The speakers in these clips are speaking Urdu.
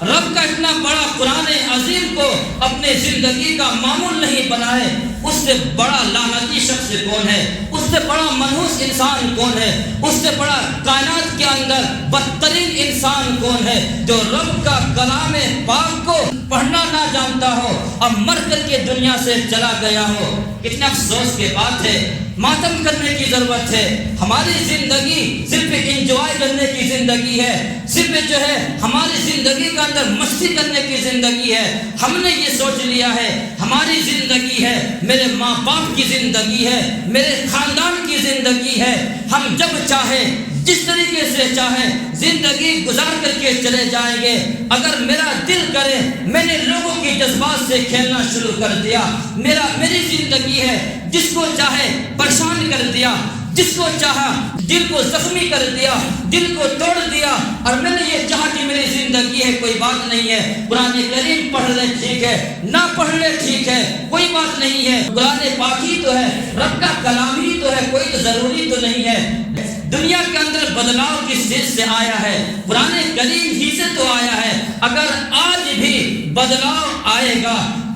رب کا اتنا بڑا قرآن عظیم کو اپنے زندگی کا معمول نہیں بنائے، اس سے بڑا لعنتی شخص کون ہے؟ اس سے بڑا منحوس انسان کون ہے؟ اس سے بڑا کائنات کے اندر بدترین انسان کون ہے جو رب کا کلام پاک کو پڑھنا نہ جانتا ہو، اب مر کر کے دنیا سے چلا گیا ہو؟ کتنے افسوس کی بات ہے، ماتم کرنے کی ضرورت ہے۔ ہماری زندگی صرف انجوائے کرنے کی زندگی ہے، صرف جو ہے ہماری زندگی کا اندر مستی کرنے کی زندگی ہے۔ ہم نے یہ سوچ لیا ہے ہماری زندگی ہے، میرے ماں باپ کی زندگی ہے، میرے خاندان کی زندگی ہے، ہم جب چاہیں جس طریقے سے چاہیں زندگی گزار کر کے چلے جائیں گے۔ اگر میرا دل کرے میں نے لوگوں کی جذبات سے کھیلنا شروع کر دیا، میری زندگی ہے، جس کو چاہے پریشان کر دیا، جس کو چاہا دل کو زخمی کر دیا، دل کو توڑ دیا، اور میں نے یہ چاہا کہ میری زندگی ہے، کوئی بات نہیں ہے، قرآن کریم پڑھ لے ٹھیک ہے، نہ پڑھ لے ٹھیک ہے، کوئی بات نہیں ہے، قرآن پاک ہی تو ہے، رب کا کلام ہی تو ہے، کوئی تو ضروری تو نہیں ہے۔ دنیا کے اندر بدلاؤ کس چیز سے آیا ہے؟ قرآن کریم ہی سے تو آیا ہے۔ اگر آج بھی بدلاؤ آئے گا،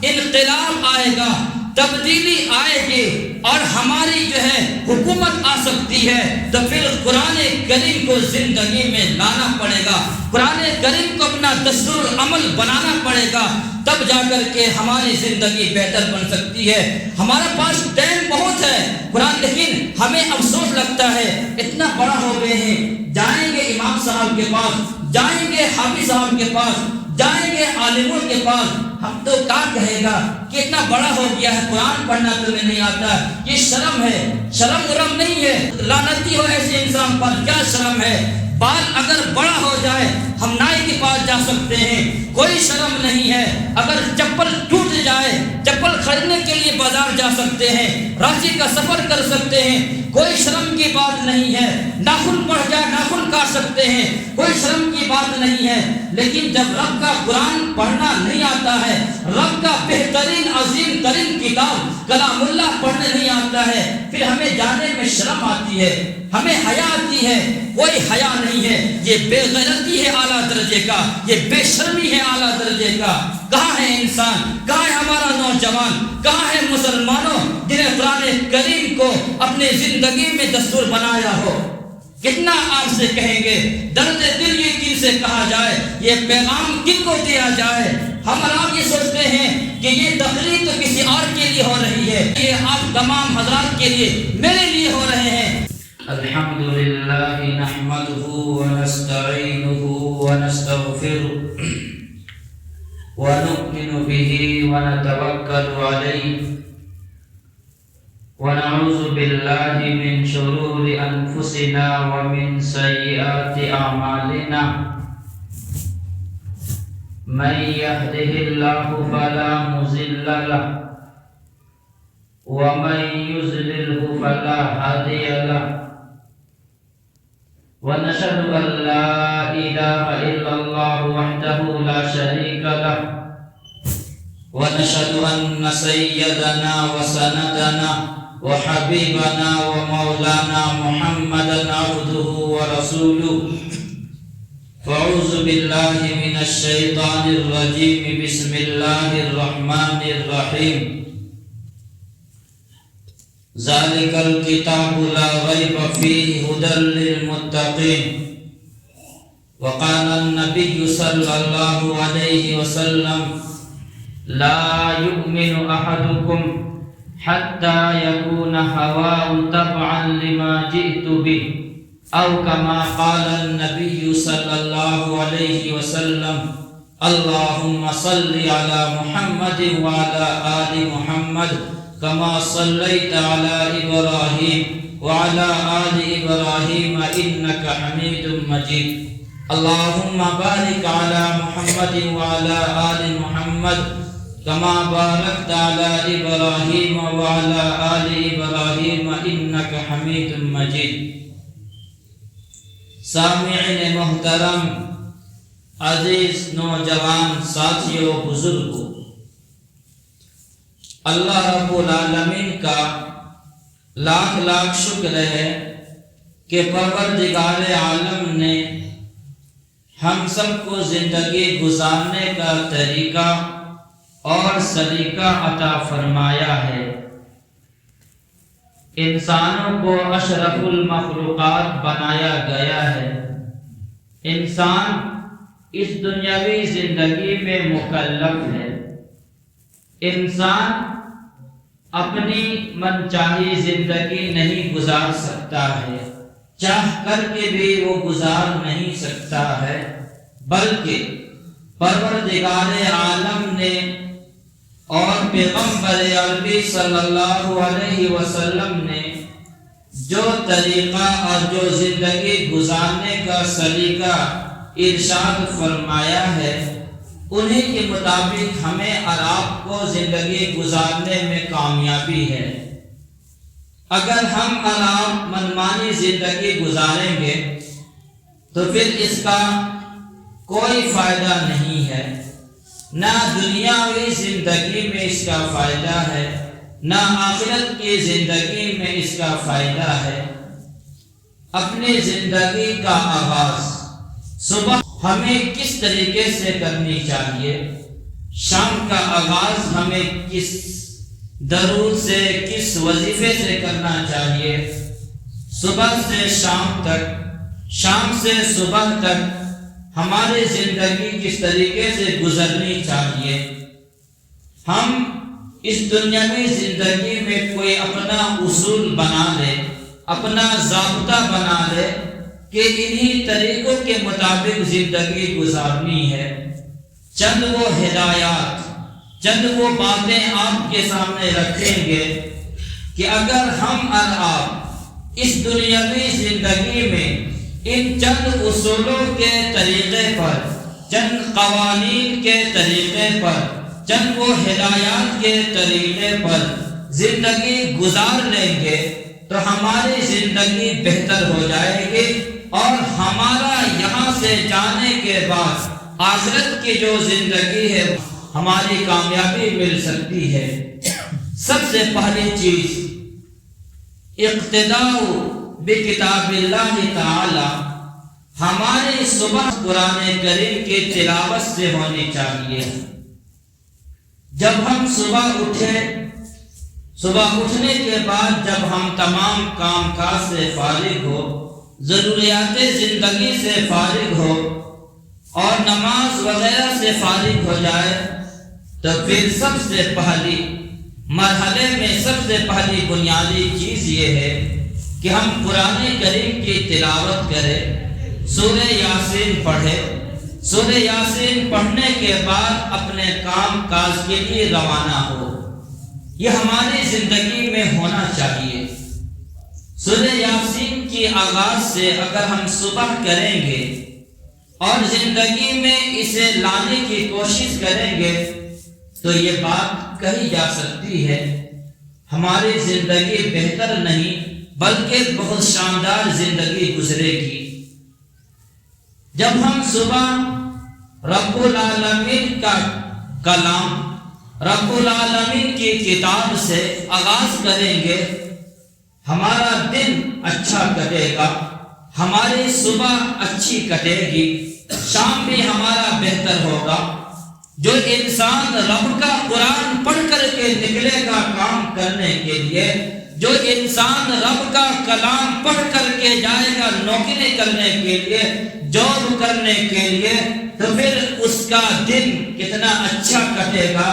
انقلاب آئے گا، تبدیلی آئے گی اور ہماری جو ہے حکومت آ سکتی ہے، تو پھر قرآن کریم کو زندگی میں لانا پڑے گا، قرآن کریم کو اپنا دستور عمل بنانا پڑے گا، تب جا کر کے ہماری زندگی بہتر بن سکتی ہے۔ ہمارے پاس ٹائم بہت ہے قرآن، لیکن ہمیں افسوس لگتا ہے اتنا بڑا ہو گئے ہیں، جائیں گے امام صاحب کے پاس، جائیں گے حافظ صاحب کے پاس، جائیں گے عالموں کے پاس، ہم تو کیا کہے گا کہ اتنا بڑا ہو گیا ہے قرآن پڑھنا تمہیں نہیں آتا، یہ شرم ہے، شرم ورم نہیں ہے، لعنتی ہو ایسے انسان پر، کیا شرم ہے؟ بال اگر بڑا ہو جائے ہم نائی کے پاس جا سکتے ہیں، کوئی شرم نہیں ہے، اگر چپل ٹوٹ جائے چپل خریدنے کے لیے بازار جا سکتے ہیں، رانچی کا سفر کر سکتے ہیں، کوئی شرم کی بات نہیں ہے، ناخن بڑھ جائے ناخن کاٹ سکتے ہیں، کوئی شرم کی بات نہیں ہے۔ لیکن جب رب کا قرآن پڑھنا نہیں آتا ہے، رب کا بہترین عظیم ترین کتاب کلام اللہ پڑھنے نہیں آتا ہے، پھر ہمیں جانے میں شرم آتی ہے، ہمیں حیا آتی ہے، کوئی حیا نہیں ہے، یہ بے غیرتی ہے اعلیٰ درجے کا، یہ بے شرمی ہے اعلیٰ درجے کا۔ کہاں ہے انسان، کہاں ہے ہمارا نوجوان، کہاں ہے مسلمانوں جنہیں قرآن کریم کو اپنی زندگی میں دستور بنایا ہو؟ کتنا آپ سے کہیں گے، درد دل یہ کن سے کہا جائے، یہ پیغام کن کو دیا جائے؟ ہم اور آپ یہ سوچتے ہیں کہ یہ تقریر تو کسی اور کے لیے ہو رہی ہے، یہ آپ تمام حضرات کے لیے میرے لیے ہو رہے ہیں۔ الحمد للہ نحمده ونستعینه ونستغفره ونؤمن به ونتوکل علیہ ونعوذ باللہ من شرور انفسنا ومن سیئات اعمالنا من يهده الله فلا مضل له ومن يضلل فلا هادي له ونشهد أن لا إله إلا الله وحده لا شريك له ونشهد أن سيدنا وسندنا وحبيبنا ومولانا محمدا عبده ورسوله فأعوذ بالله من الشيطان الرجيم بسم الله الرحمن الرحيم ذلك الكتاب لا ريب فيه هدى للمتقين وقال النبي صلى الله عليه وسلم لا يؤمن أحدكم حتى يكون هواه تبعا لما جئت به أو كما قال النبي صلى الله عليه وسلم اللهم صل على محمد وعلى آل محمد كما صليت على إبراهيم وعلى آل إبراهيم إنك حميد مجيد اللهم بارك على محمد وعلى آل محمد كما باركت على إبراهيم وعلى آل إبراهيم إنك حميد مجيد۔ سامعین محترم، عزیز نوجوان ساتھیوں، بزرگوں، اللہ رب العالمین کا لاکھ لاکھ شکر ہے کہ پروردگار عالم نے ہم سب کو زندگی گزارنے کا طریقہ اور سلیقہ عطا فرمایا ہے۔ انسانوں کو اشرف المخلوقات بنایا گیا ہے۔ انسان اس دنیاوی زندگی میں مکلف ہے۔ انسان اپنی من چاہی زندگی نہیں گزار سکتا ہے، چاہ کر کے بھی وہ گزار نہیں سکتا ہے، بلکہ پروردگار عالم نے اور پیغمبر عربی صلی اللہ علیہ وسلم نے جو طریقہ اور جو زندگی گزارنے کا سلیقہ ارشاد فرمایا ہے، انہیں کے مطابق ہمیں اور آپ کو زندگی گزارنے میں کامیابی ہے۔ اگر ہم اور آپ منمانی زندگی گزاریں گے تو پھر اس کا کوئی فائدہ نہیں ہے، نہ دنیاوی زندگی میں اس کا فائدہ ہے، نہ آخرت کی زندگی میں اس کا فائدہ ہے۔ اپنی زندگی کا آغاز صبح ہمیں کس طریقے سے کرنی چاہیے، شام کا آغاز ہمیں کس درود سے، کس وظیفے سے کرنا چاہیے، صبح سے شام تک، شام سے صبح تک ہماری زندگی کس طریقے سے گزرنی چاہیے۔ ہم اس دنیاوی زندگی میں کوئی اپنا اصول بنا لے، اپنا ضابطہ بنا لے کہ انہی طریقوں کے مطابق زندگی گزارنی ہے۔ چند وہ ہدایات، چند وہ باتیں آپ کے سامنے رکھیں گے کہ اگر ہم اور آپ اس دنیاوی زندگی میں ان چند اصولوں کے طریقے پر، چند قوانین کے طریقے پر، چند وہ ہدایات کے طریقے پر زندگی گزار لیں گے تو ہماری زندگی بہتر ہو جائے گی، اور ہمارا یہاں سے جانے کے بعد آخرت کی جو زندگی ہے ہماری کامیابی مل سکتی ہے۔ سب سے پہلی چیز اقتداء بکتاب اللہ تعالی، ہماری صبح قرآن کریم کی تلاوت سے ہونی چاہیے۔ جب ہم صبح اٹھیں، صبح اٹھنے کے بعد جب ہم تمام کام کاج سے فارغ ہو، ضروریات زندگی سے فارغ ہو اور نماز وغیرہ سے فارغ ہو جائے تو پھر سب سے پہلی مرحلے میں سب سے پہلی بنیادی چیز یہ ہے کہ ہم قرآن کریم کی تلاوت کریں، سورہ یاسین پڑھیں، سورہ یاسین پڑھنے کے بعد اپنے کام کاج کے لیے روانہ ہو۔ یہ ہماری زندگی میں ہونا چاہیے۔ سورہ یاسین کی آغاز سے اگر ہم صبح کریں گے اور زندگی میں اسے لانے کی کوشش کریں گے تو یہ بات کہی جا سکتی ہے ہماری زندگی بہتر نہیں بلکہ بہت شاندار زندگی گزرے گی۔ جب ہم صبح رب العالمین کا کلام، رب العالمین کی کتاب سے آغاز کریں گے، ہمارا دن اچھا کٹے گا، ہماری صبح اچھی کٹے گی، شام بھی ہمارا بہتر ہوگا۔ جو انسان رب کا قرآن پڑھ کر کے نکلے گا کام کرنے کے لیے، جو انسان رب کا کلام پڑھ کر کے جائے گا نوکری کرنے کے لیے، جاب کرنے کے لیے، تو پھر اس کا دن کتنا اچھا کٹے گا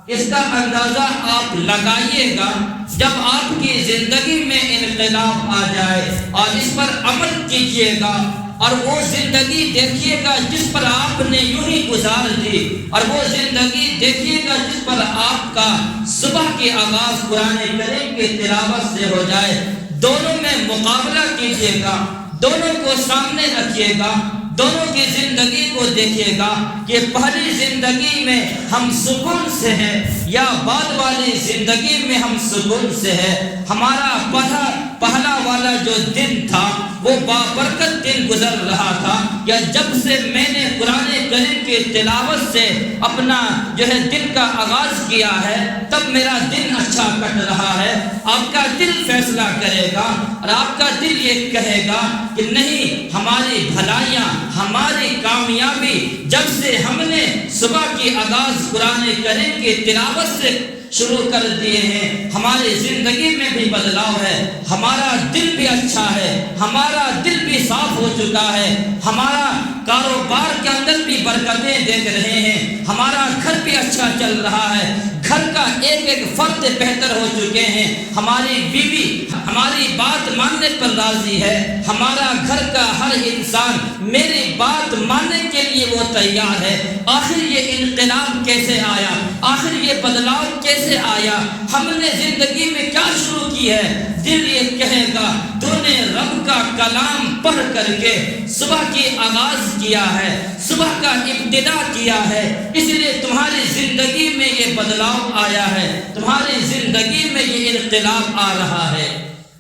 اس کا اندازہ آپ لگائیے گا جب آپ کی زندگی میں انقلاب آ جائے، اور اس پر عمل کیجیے گا اور وہ زندگی دیکھیے گا جس پر آپ نے یوں ہی گزار دی، اور وہ زندگی دیکھیے گا جس پر آپ کا صبح کی آغاز قرآن کریم کی تلاوت سے ہو جائے۔ دونوں میں مقابلہ کیجیے گا، دونوں کو سامنے رکھیے گا، دونوں کی زندگی کو دیکھیے گا کہ پہلی زندگی میں ہم سکون سے ہیں یا بعد والی زندگی میں ہم سکون سے ہیں۔ ہمارا پڑھا پہلا والا جو دن تھا وہ بابرکت دن گزر رہا تھا، یا جب سے میں نے قرآن کریم کی تلاوت سے اپنا دن کا آغاز کیا ہے تب میرا دن اچھا کٹ رہا ہے۔ آپ کا دل فیصلہ کرے گا اور آپ کا دل یہ کہے گا کہ نہیں، ہماری بھلائیاں، ہماری کامیابی جب سے ہم نے صبح کی آغاز قرآن کریم کی تلاوت سے شروع کر دیے ہیں، ہماری زندگی میں بھی بدلاؤ ہے، ہمارا دل بھی اچھا ہے، ہمارا دل بھی صاف ہو چکا ہے، ہمارا کاروبار کے اندر بھی برکتیں دیکھ رہے ہیں، ہمارا گھر بھی اچھا چل رہا ہے، گھر کا ایک ایک فرد بہتر ہو چکے ہیں، ہماری بیوی ہماری بات ماننے پر راضی ہے، ہمارا گھر کا ہر انسان میری بات ماننے کے لیے وہ تیار ہے۔ آخر یہ انقلاب کیسے آیا؟ آخر یہ بدلاؤ کیسے آیا؟ ہم نے زندگی میں کیا شروع کی ہے؟ دل یہ کہے گا تو نے رب کا کلام پڑھ کر کے صبح کی آغاز کیا ہے، صبح کا ابتدا کیا ہے، اس لیے تمہاری زندگی میں یہ بدلاؤ آیا ہے، تمہاری زندگی میں یہ انقلاب آ رہا ہے۔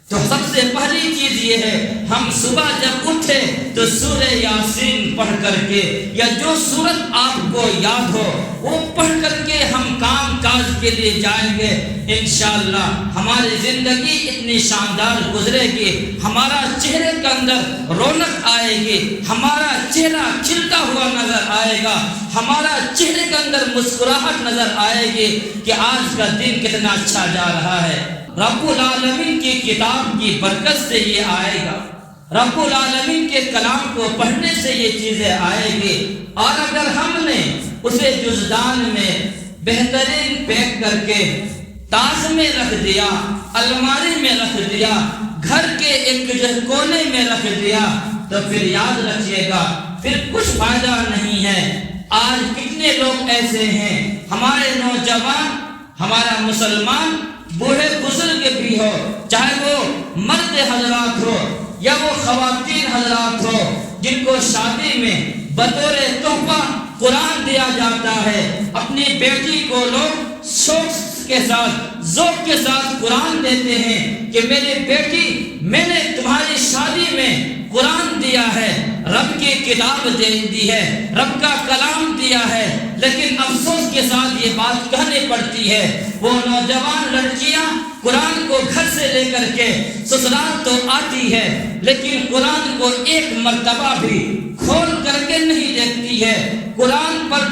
تو سب سے پہلی چیز یہ ہے، ہم صبح جب اٹھے تو سورہ یاسین پڑھ کر کے، یا جو سورت آپ کو یاد ہو وہ پڑھ کر کے ہم کام کاج کے لیے جائیں گے، انشاءاللہ ہماری زندگی اتنی شاندار گزرے گی، ہمارا چہرے کے اندر رونق آئے گی، ہمارا چہرہ کھلتا ہوا نظر آئے گا، ہمارا چہرے کے اندر مسکراہٹ نظر آئے گی کہ آج کا دن کتنا اچھا جا رہا ہے۔ رب العالمین کی کتاب کی برکت سے یہ آئے گا، رب العالمین کے کلام کو پڑھنے سے یہ چیزیں آئے گی، اور اگر ہم نے اسے جزدان میں بہترین پیک کر کے تاج میں رکھ دیا، الماری میں رکھ دیا، گھر کے ایک کونے میں رکھ دیا، تو پھر یاد رکھیے گا پھر کچھ فائدہ نہیں ہے۔ آج کتنے لوگ ایسے ہیں، ہمارے نوجوان، ہمارا مسلمان، بوڑھے بزرگ بھی ہو، چاہے وہ مرد حضرات ہو یا وہ خواتین حضرات ہو، جن کو شادی میں بطور تحفہ قرآن دیا جاتا ہے، اپنی بیٹی کو لوگ شوق کے ساتھ، ذوق کے ساتھ قرآن دیتے ہیں کہ میری بیٹی، میں نے تمہاری شادی میں قرآن دیا ہے، رب کی کتاب دے دی ہے، رب کا کلام دیا ہے، لیکن افسوس کے ساتھ یہ بات کہنی پڑتی ہے، وہ نوجوان لڑکیاں قرآن کو گھر سے لے کر کے سسرال تو آتی ہے، لیکن قرآن کو ایک مرتبہ بھی کھول کر کے نہیں دیکھتی ہے۔ قرآن پر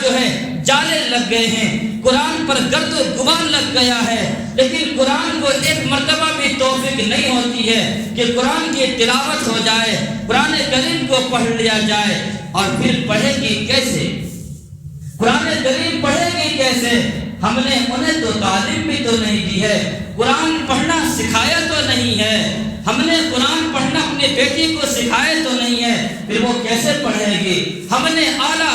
جالے لگ گئے ہیں، قرآن پر گرد و غبار لگ گیا ہے، لیکن قرآن کو ایک مرتبہ بھی توفیق نہیں ہوتی ہے کہ قرآن کی تلاوت ہو جائے، قرآن کریم کو پڑھ لیا جائے۔ اور پھر پڑھے گی کیسے؟ قرآن کریم پڑھے گی کیسے؟ ہم نے انہیں تو تعلیم بھی تو نہیں دی ہے، قرآن پڑھنا سکھایا تو نہیں ہے، ہم نے قرآن پڑھنا اپنی بیٹی کو سکھایا تو نہیں ہے، پھر وہ کیسے پڑھے گی؟ ہم نے اعلیٰ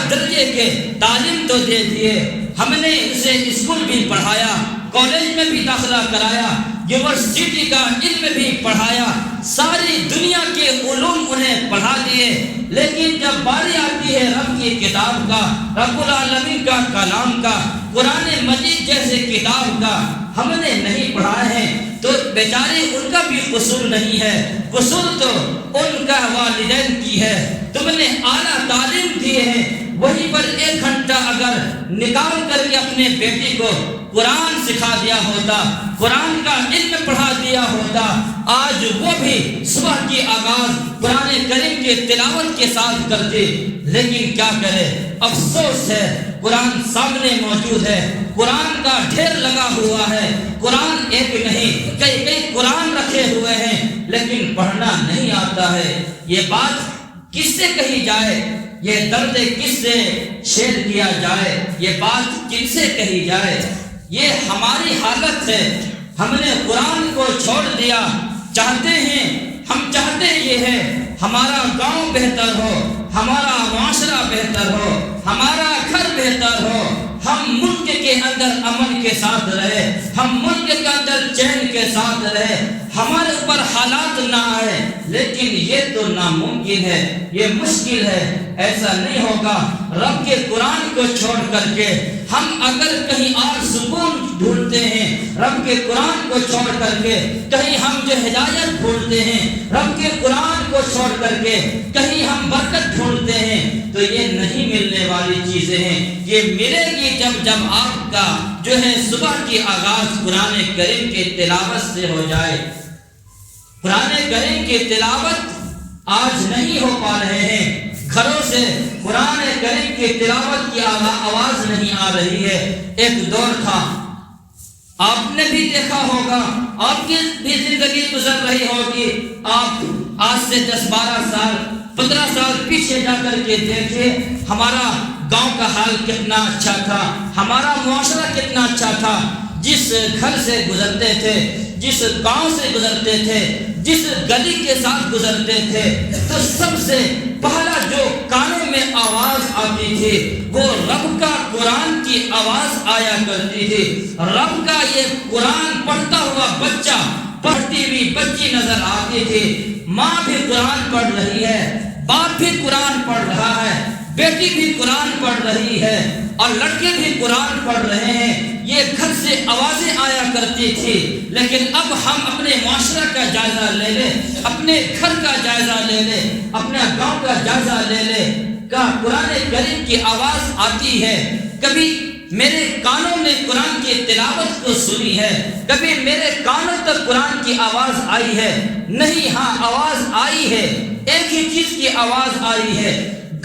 درجے کے تعلیم تو دے دیے، ہم نے اسے اسکول بھی پڑھایا، کالج میں بھی داخلہ کرایا، یونیورسٹی کا علم بھی پڑھایا، ساری دنیا کے علوم انہیں پڑھا دیے، لیکن جب باری آتی ہے رب کی کتاب کا، رب العالمین کا کلام کا، قرآن مجید جیسے کتاب کا ہم نے نہیں پڑھا ہے، تو بیچارے ان کا بھی قصور نہیں ہے، قصور تو ان کا والدین کی ہے۔ تم نے اعلیٰ تعلیم دیے ہیں، وہیں پر 1 گھنٹہ اگر نکال کر کے اپنے بیٹی کو قرآن سکھا دیا ہوتا، قرآن کا علم پڑھا دیا ہوتا، آج وہ بھی صبح کی آغاز قرآن کریم کی تلاوت کے ساتھ کرتے، لیکن کیا کرے، افسوس ہے، قرآن سامنے موجود ہے، قرآن کا ڈھیر لگا ہوا ہے، قرآن ایک نہیں کئی قرآن رکھے ہوئے ہیں، لیکن پڑھنا نہیں آتا ہے۔ یہ بات کس سے کہی جائے، یہ درد کس سے شیئر کیا جائے، یہ بات کن سے کہی جائے؟ یہ ہماری حالت ہے، ہم نے قرآن کو چھوڑ دیا، ہم چاہتے یہ ہے ہمارا گاؤں بہتر ہو، ہمارا معاشرہ بہتر ہو، ہمارا گھر بہتر ہو، ہم ملک کے اندر امن کے ساتھ رہے، ہم ملک کے اندر چین کے ساتھ رہے، ہمارے اوپر حالات نہ آئے، لیکن یہ تو ناممکن ہے، یہ مشکل ہے۔ ایسا نہیں ہوگا۔ رب کے قرآن کو چھوڑ کر کے ہم اگر کہیں اور سکون ڈھونڈتے ہیں، رب کے قرآن کو چھوڑ کر کے کہیں ہم جو ہدایت ڈھونڈتے ہیں، رب کے قرآن کو چھوڑ کر کے کہیں ہم برکت ڈھونڈتے ہیں، تو یہ نہیں ملنے والی چیزیں ہیں۔ یہ ملے گی جب آپ کا جو ہے صبح کی آغاز قرآن کریم کی تلاوت سے ہو جائے۔ قرآن کریم کی تلاوت آج نہیں ہو پا رہے ہیں، گھروں سے قرآن کریم کی تلاوت کی آواز نہیں آ رہی ہے۔ ایک دور تھا، آپ نے بھی دیکھا ہوگا، آپ کی بھی زندگی گزر رہی ہوگی، آپ آج سے 10-12 سال 15 سال پیچھے جا کر کے دیکھیں، ہمارا گاؤں کا حال کتنا اچھا تھا، ہمارا معاشرہ کتنا اچھا تھا۔ جس گھر سے گزرتے تھے، جس گاؤں سے گزرتے تھے، جس گلی کے ساتھ گزرتے تھے، تو سب سے پہلا جو کانوں میں آواز آتی تھی وہ رب کا قرآن کی آواز آیا کرتی تھی۔ رب کا یہ قرآن پڑھتا ہوا بچہ، پڑھتی ہوئی بچی نظر آتی تھی۔ ماں بھی قرآن پڑھ رہی ہے، باپ بھی قرآن پڑھ رہا ہے، بیٹی بھی قرآن پڑھ رہی ہے، اور لڑکے بھی قرآن پڑھ رہے ہیں۔ یہ گھر سے آوازیں آیا کرتی تھی، لیکن اب ہم اپنے معاشرہ کا جائزہ لے لیں، اپنے گھر کا جائزہ لے لیں، اپنے گاؤں کا جائزہ لے لیں، کہ قرآن کریم کی آواز آتی ہے۔ کبھی میرے کانوں نے قرآن کی تلاوت کو سنی ہے، کبھی میرے کانوں تک قرآن کی آواز آئی ہے؟ نہیں، ہاں آواز آئی ہے، ایک ہی چیز کی آواز آئی ہے،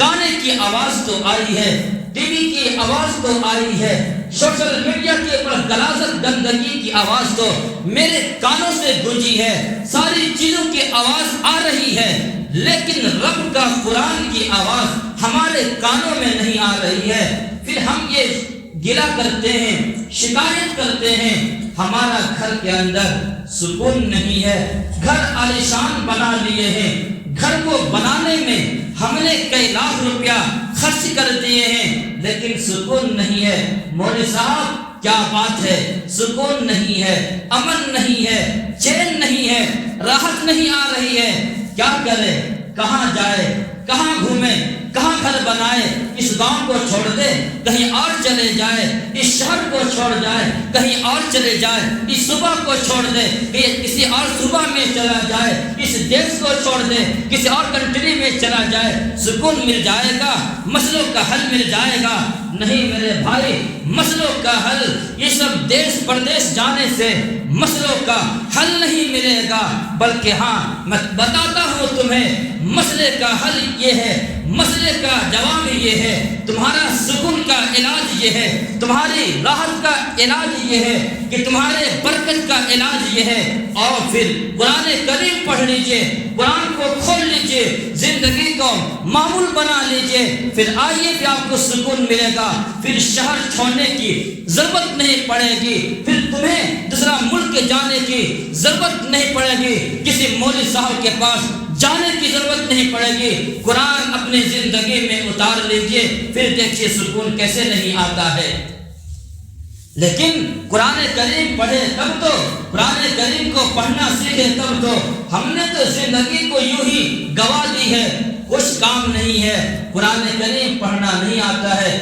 گانے کی آواز تو آئی ہے، ٹی وی کی آواز تو آئی ہے، سوشل میڈیا کے اوپر غلاظت گندگی کی آواز تو میرے کانوں سے گونجی ہے، ساری چیزوں کی آواز آ رہی ہے، لیکن رب کا قرآن کی آواز ہمارے کانوں میں نہیں آ رہی ہے۔ پھر ہم یہ گلہ کرتے ہیں، شکایت کرتے ہیں، ہمارا گھر کے اندر سکون نہیں ہے، گھر عالیشان بنا لیے ہیں، گھر کو بنانے میں ہم نے کئی لاکھ روپیہ خرچ کر دیے ہیں، لیکن سکون نہیں ہے۔ مولوی صاحب کیا بات ہے، سکون نہیں ہے، امن نہیں ہے، چین نہیں ہے، راحت نہیں آ رہی ہے، کیا کرے، کہاں جائے، کہاں گھومے، کہاں گھر بنائے؟ اس گاؤں کو چھوڑ دے کہیں اور چلے جائے، اس شہر کو چھوڑ جائے کہیں اور چلے جائے، اس صوبہ کو چھوڑ دے کہ کسی اور صوبہ میں چلا جائے، اس دیش کو چھوڑ دے کسی اور کنٹری میں چلا جائے، سکون مل جائے گا، مسئلوں کا حل مل جائے گا؟ نہیں میرے بھائی، مسئلوں کا حل یہ سب دیش پردیش جانے سے مسئلوں کا حل نہیں ملے گا، بلکہ ہاں میں بتاتا ہوں تمہیں مسئلے کا حل یہ ہے، مسئلے کا جواب یہ ہے، تمہارا سکون کا علاج یہ ہے، تمہاری راحت کا علاج یہ ہے کہ تمہارے برکت کا علاج یہ ہے۔ اور پھر قرآن کریم پڑھ لیجئے، قرآن کو کھول لیجئے، زندگی کو معمول بنا لیجئے، پھر آئیے کہ آپ کو سکون ملے گا، پھر شہر چھوڑنے کی ضرورت نہیں پڑے گی، پھر تمہیں دوسرا ملک جانے کی ضرورت نہیں پڑے گی، کسی مولوی صاحب کے پاس جانے کی ضرورت نہیں پڑے گی۔ قرآن اپنی زندگی میں اتار لیجئے، پھر دیکھیے سکون کیسے نہیں آتا ہے۔ لیکن قرآن کریم پڑھے تب تو، قرآن کریم کو پڑھنا سیکھے تب تو۔ ہم نے تو زندگی کو یوں ہی گوا دی ہے، کچھ کام نہیں ہے، قرآن کریم پڑھنا نہیں آتا ہے۔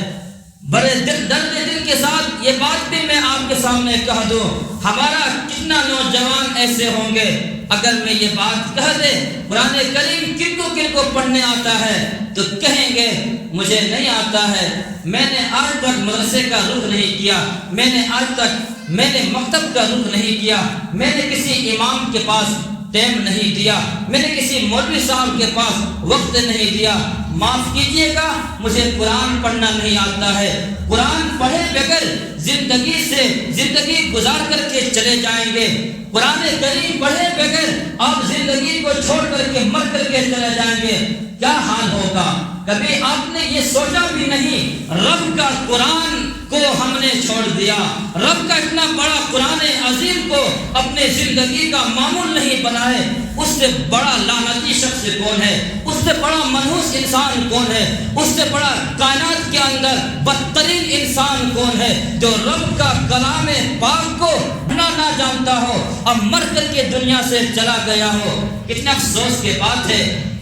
بڑے درد دل کے ساتھ یہ بات بھی میں آپ کے سامنے کہہ دوں، ہمارا کتنا نوجوان ایسے ہوں گے اگر میں یہ بات کہہ دے قرآن کریم کن کو پڑھنے آتا ہے تو کہیں گے مجھے نہیں آتا ہے، میں نے آج تک مدرسے کا رخ نہیں کیا، میں نے مکتب کا رخ نہیں کیا، میں نے کسی امام کے پاس ٹائم نہیں دیا، میں نے کسی مولوی صاحب کے پاس وقت نہیں دیا، معاف کیجئے گا مجھے قرآن پڑھنا نہیں آتا ہے۔ قرآن پڑھے بغیر زندگی گزار کر کے چلے جائیں گے، قرآن کریم پڑھے بغیر آپ زندگی کو چھوڑ کر کے مر کر کے چلے جائیں گے، کیا حال ہوگا؟ کبھی آپ نے یہ سوچا بھی نہیں رب کا قرآن کو ہم نے چھوڑ دیا، رب کا اتنا بڑا قرآن عظیم کو اپنے زندگی کا معمول نہیں بنائے، اس سے بڑا لعنتی شخص کون ہے؟ اس سے بڑا منحوس انسان کون ہے؟ اس سے بڑا کائنات کے اندر بدترین انسان کون ہے جو رب کا کلام پاک کو نہ جانتا ہو اور مر کر کے دنیا سے چلا گیا ہو؟ کتنا افسوس کی بات ہے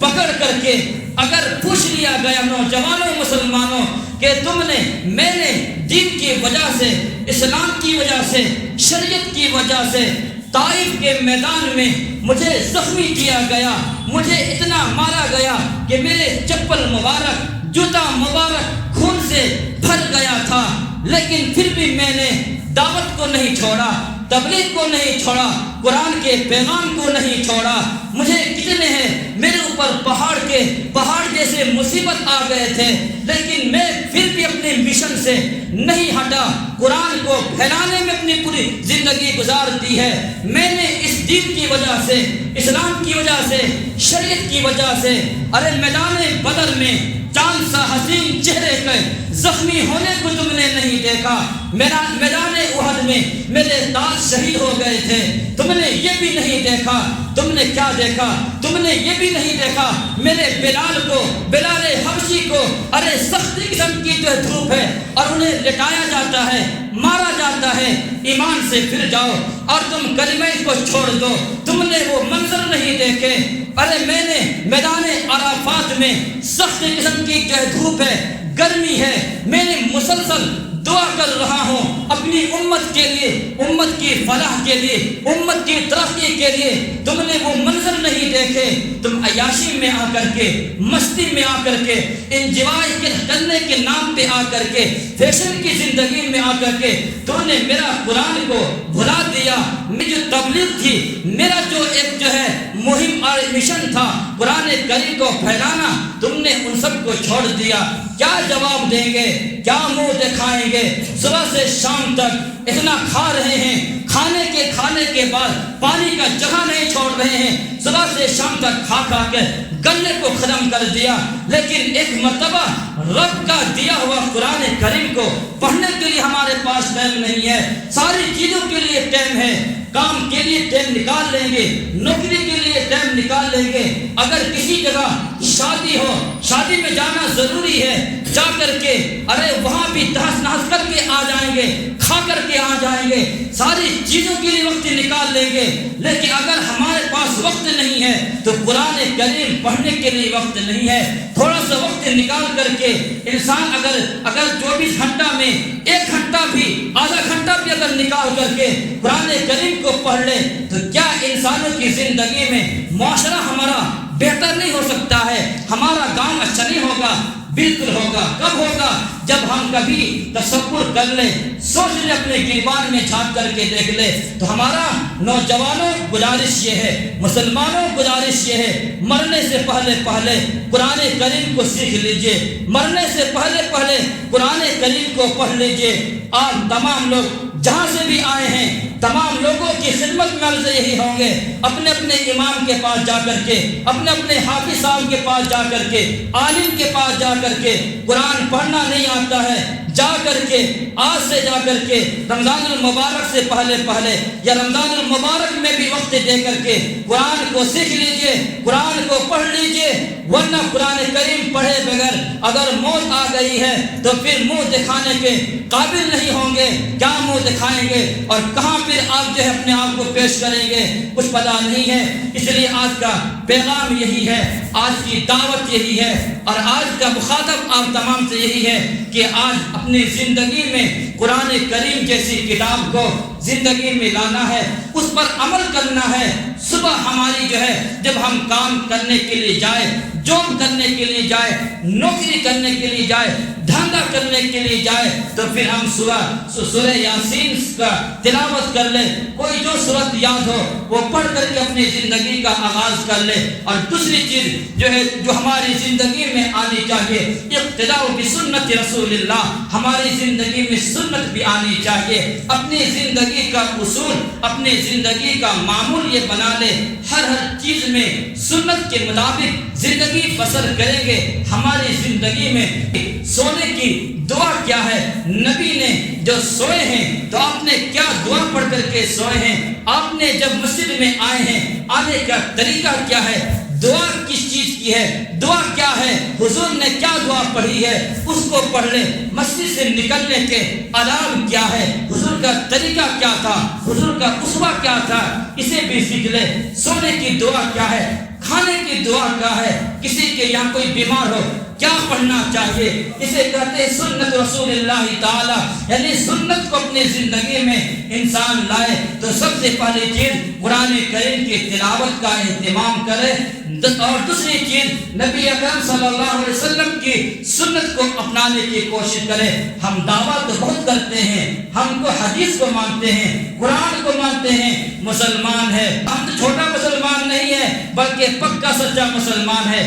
پکڑ کر کے اگر پوچھ لیا گیا نوجوانوں مسلمانوں کہ میں نے دین کی وجہ سے، اسلام کی وجہ سے، شریعت کی وجہ سے طائف کے میدان میں مجھے زخمی کیا گیا، مجھے اتنا مارا گیا کہ میرے چپل مبارک، جوتا مبارک خون سے بھر گیا تھا، لیکن پھر بھی میں نے دعوت کو نہیں چھوڑا، تبلیغ کو نہیں چھوڑا، قرآن کے پیغام کو نہیں چھوڑا۔ مجھے کتنے ہیں میرے اوپر پہاڑ جیسے مصیبت آ گئے تھے، لیکن میں پھر بھی اپنے مشن سے نہیں ہٹا، قرآن کو پھیلانے میں اپنی پوری زندگی گزار دی ہے۔ میں نے اس دین کی وجہ سے، اسلام کی وجہ سے، شریعت کی وجہ سے میدان بدر میں چاند سا حسین چہرے کے زخمی ہونے کو تم نے نہیں دیکھا، میدان احد میں میرے تاج شہید ہو گئے تھے، تم نے یہ بھی نہیں دیکھا۔ تم نے کیا دیکھا؟ تم نے یہ بھی نہیں دیکھا میرے بلال حبشی کو سخت قسم کی جو دھوپ ہے اور انہیں لٹایا جاتا ہے، مارا جاتا ہے۔ ایمان سے پھر جاؤ اور تم کلمہ کو چھوڑ دو۔ تم نے وہ منظر نہیں دیکھے۔ میں نے میدان عرفات میں سخت قسم کی جو دھوپ ہے، گرمی ہے، میں نے مسلسل دعا کر رہا ہوں اپنی امت کے لیے، امت کی فلاح کے لیے، امت کی ترقی کے لیے۔ تم نے وہ منظر نہیں دیکھے۔ تم عیاشی میں آ کر کے، مستی میں آ کر کے، انجوائے کرنے کے نام پہ آ کر کے، فیشن کی زندگی میں آ کر کے تم نے میرا قرآن کو بھلا دیا۔ میری جو تبلیغ تھی، میرا جو ایک مہم اور مشن تھا قرآن کریم کو پھیلانا، تم نے ان سب کو چھوڑ دیا۔ کیا جواب دیں گے؟ کیا منہ دکھائیں گے؟ صبح سے شام تک اتنا کھا رہے ہیں، کھانے کے بعد پانی کا جگہ نہیں چھوڑ رہے ہیں، صبح سے شام تک کھا کے گلے کو ختم کر دیا، لیکن ایک مرتبہ رب کا دیا ہوا قرآن کریم کو پڑھنے کے لیے ہمارے پاس ٹائم نہیں ہے۔ ساری چیزوں کے لیے ٹائم ہے، کام کے لیے ٹائم نکال لیں گے، نوکری کے لیے ٹائم نکال لیں گے۔ اگر کسی جگہ شادی ہو، شادی میں جانا ضروری ہے، جا کر کے وہاں بھی تہس نہس کر کے آ جائیں گے، کھا کر کے آ جائیں گے، ساری چیزوں کے لیے وقت نکال لیں گے۔ لیکن اگر ہمارے پاس وقت نہیں ہے تو قرآن کریم پڑھنے کے لیے وقت نہیں ہے۔ تھوڑا سا وقت نکال کر کے انسان اگر 24 گھنٹہ میں 1 گھنٹہ بھی، آدھا گھنٹہ بھی اگر نکال کر کے قرآن کریم کو پڑھ لے تو کیا انسانوں کی زندگی میں معاشرہ ہمارا بہتر نہیں ہو سکتا ہے؟ ہمارا گاؤں اچھا نہیں ہوگا؟ بالکل ہوگا۔ کب ہوگا؟ جب ہم کبھی تصور کر لیں، سوچ لیں، اپنے گریبان میں جھانک کر کے دیکھ لیں تو ہمارا نوجوانوں گزارش یہ ہے، مسلمانوں گزارش یہ ہے، مرنے سے پہلے قرآن کریم کو سیکھ لیجئے، مرنے سے پہلے قرآن کریم کو پڑھ لیجئے۔ آپ تمام لوگ جہاں سے بھی آئے ہیں، تمام لوگوں کی خدمت میں عرض یہی ہوں گے، اپنے امام کے پاس جا کر کے، اپنے حافظ صاحب کے پاس جا کر کے، عالم کے پاس جا کر کے، قرآن پڑھنا نہیں آتا ہے، جا کر کے آج سے جا کر کے رمضان المبارک سے پہلے یا رمضان المبارک میں بھی وقت دے کر کے قرآن کو سیکھ لیجئے، قرآن کو پڑھ لیجئے، ورنہ قرآن کریم پڑھے بغیر اگر موت آ گئی ہے تو پھر منہ دکھانے کے قابل نہیں ہوں گے۔ کیا منہ دکھائیں گے اور کہاں پھر آپ اپنے آپ کو پیش کریں گے؟ کچھ پتہ نہیں ہے۔ اس لیے آج کا پیغام یہی ہے، آج کی دعوت یہی ہے، اور آج کا مخاطب آپ تمام سے یہی ہے کہ آج اپنی زندگی میں قرآن کریم جیسی کتاب کو زندگی میں لانا ہے، اس پر عمل کرنا ہے۔ صبح ہماری جب ہم کام کرنے کے لیے جائے، جاب کرنے کے لیے جائے، نوکری کرنے کے لیے جائے، دھندا کرنے کے لیے جائے تو پھر ہم سورہ یاسین کا تلاوت کر لیں، کوئی جو سورت یاد ہو وہ پڑھ کر کے اپنی زندگی کا آغاز کر لیں۔ اور دوسری چیز جو ہماری زندگی میں آنی چاہیے، اقتداء بسنت رسول اللہ، ہماری زندگی میں سنت بھی آنی چاہیے۔ اپنی زندگی کا اصول، اپنی زندگی کا معمول یہ بنا لے، ہر چیز میں سنت کے مطابق زندگی بسر کریں گے۔ ہماری زندگی میں سونے کی دعا کیا ہے؟ نبی نے جو سوئے ہیں تو آپ نے کیا دعا پڑھ کر کے سوئے ہیں؟ آپ نے جب مسجد میں آئے ہیں، آنے کا طریقہ کیا ہے؟ دعا کس چیز کی ہے؟ دعا کیا ہے؟ حضور نے کیا دعا پڑھی ہے؟ اس کو پڑھ لیں۔ مسجد سے نکلنے کے آداب کیا ہے؟ حضور کا طریقہ کیا تھا؟ حضور کا اسوہ کیا تھا؟ اسے بھی سیکھ لیں۔ سونے کی دعا کیا ہے؟ کھانے کی دعا کیا ہے؟ کسی کے یہاں کوئی بیمار ہو کیا پڑھنا چاہیے؟ اسے کہتے ہیں سنت رسول اللہ تعالی، یعنی سنت کو اپنی زندگی میں انسان لائے تو سب سے پہلی چیز قرآن کریم کی تلاوت کا اہتمام کرے، اور دوسری چیز نبی اکرم صلی اللہ علیہ وسلم کی سنت کو اپنانے کی کوشش کرے۔ ہم دعویٰ تو بہت کرتے ہیں، ہم کو حدیث کو مانتے ہیں، قرآن کو مانتے ہیں، مسلمان ہے، ہم تو چھوٹا مسلمان نہیں ہے بلکہ پکا سچا مسلمان ہے۔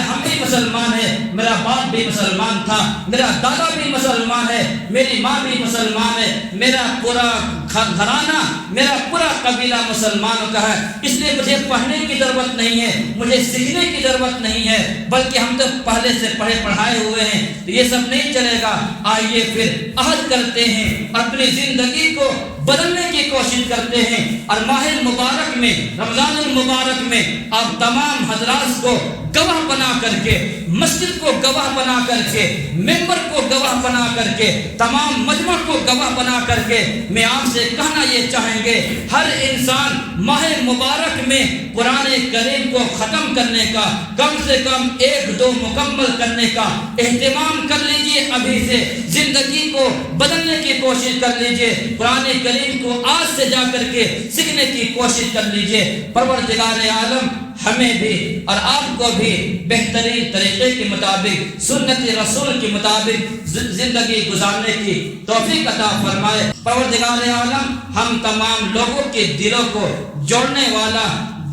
ہم بھی مسلمان ہے، میرا باپ بھی مسلمان تھا، میرا دادا بھی مسلمان ہے، میری ماں بھی مسلمان ہے، میرا پورا گھرانہ، میرا پورا قبیلہ مسلمانوں کا ہے، اس لیے مجھے پڑھنے کی ضرورت نہیں ہے، مجھے سیکھنے کی ضرورت نہیں ہے، بلکہ ہم تو پہلے سے پڑھے پڑھائے ہوئے ہیں، تو یہ سب نہیں چلے گا۔ آئیے پھر عہد کرتے ہیں، اپنی زندگی کو بدلنے کی کوشش کرتے ہیں، اور ماہ مبارک میں، رمضان المبارک میں آپ تمام حضرات کو گواہ بنا کر کے، مسجد کو گواہ بنا کر کے، ممبر کو گواہ بنا کر کے، تمام مجمع کو گواہ بنا کر کے میں آپ سے کہنا یہ چاہیں گے، ہر انسان ماہ مبارک میں قرآن کریم کو ختم کرنے کا، کم سے کم 1-2 مکمل کرنے کا اہتمام کر لیجئے۔ ابھی سے زندگی کو بدلنے کی کوشش کر لیجئے، قرآن کریم کو آج سے جا کر کے سیکھنے کی کوشش کر لیجئے۔ پروردگار عالم ہمیں بھی اور آپ کو بھی بہترین طریقے کے مطابق، سنت رسول کے مطابق زندگی گزارنے کی توفیق عطا فرمائے۔ پروردگار عالم ہم تمام لوگوں کے دلوں کو جوڑنے والا،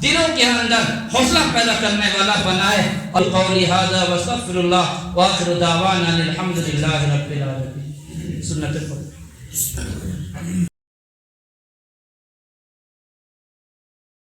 دلوں کے اندر حوصلہ پیدا کرنے والا بنائے۔ القول ھذا واستغفر اللہ وآخر دعوانا الحمد للہ رب العالمین۔ سنت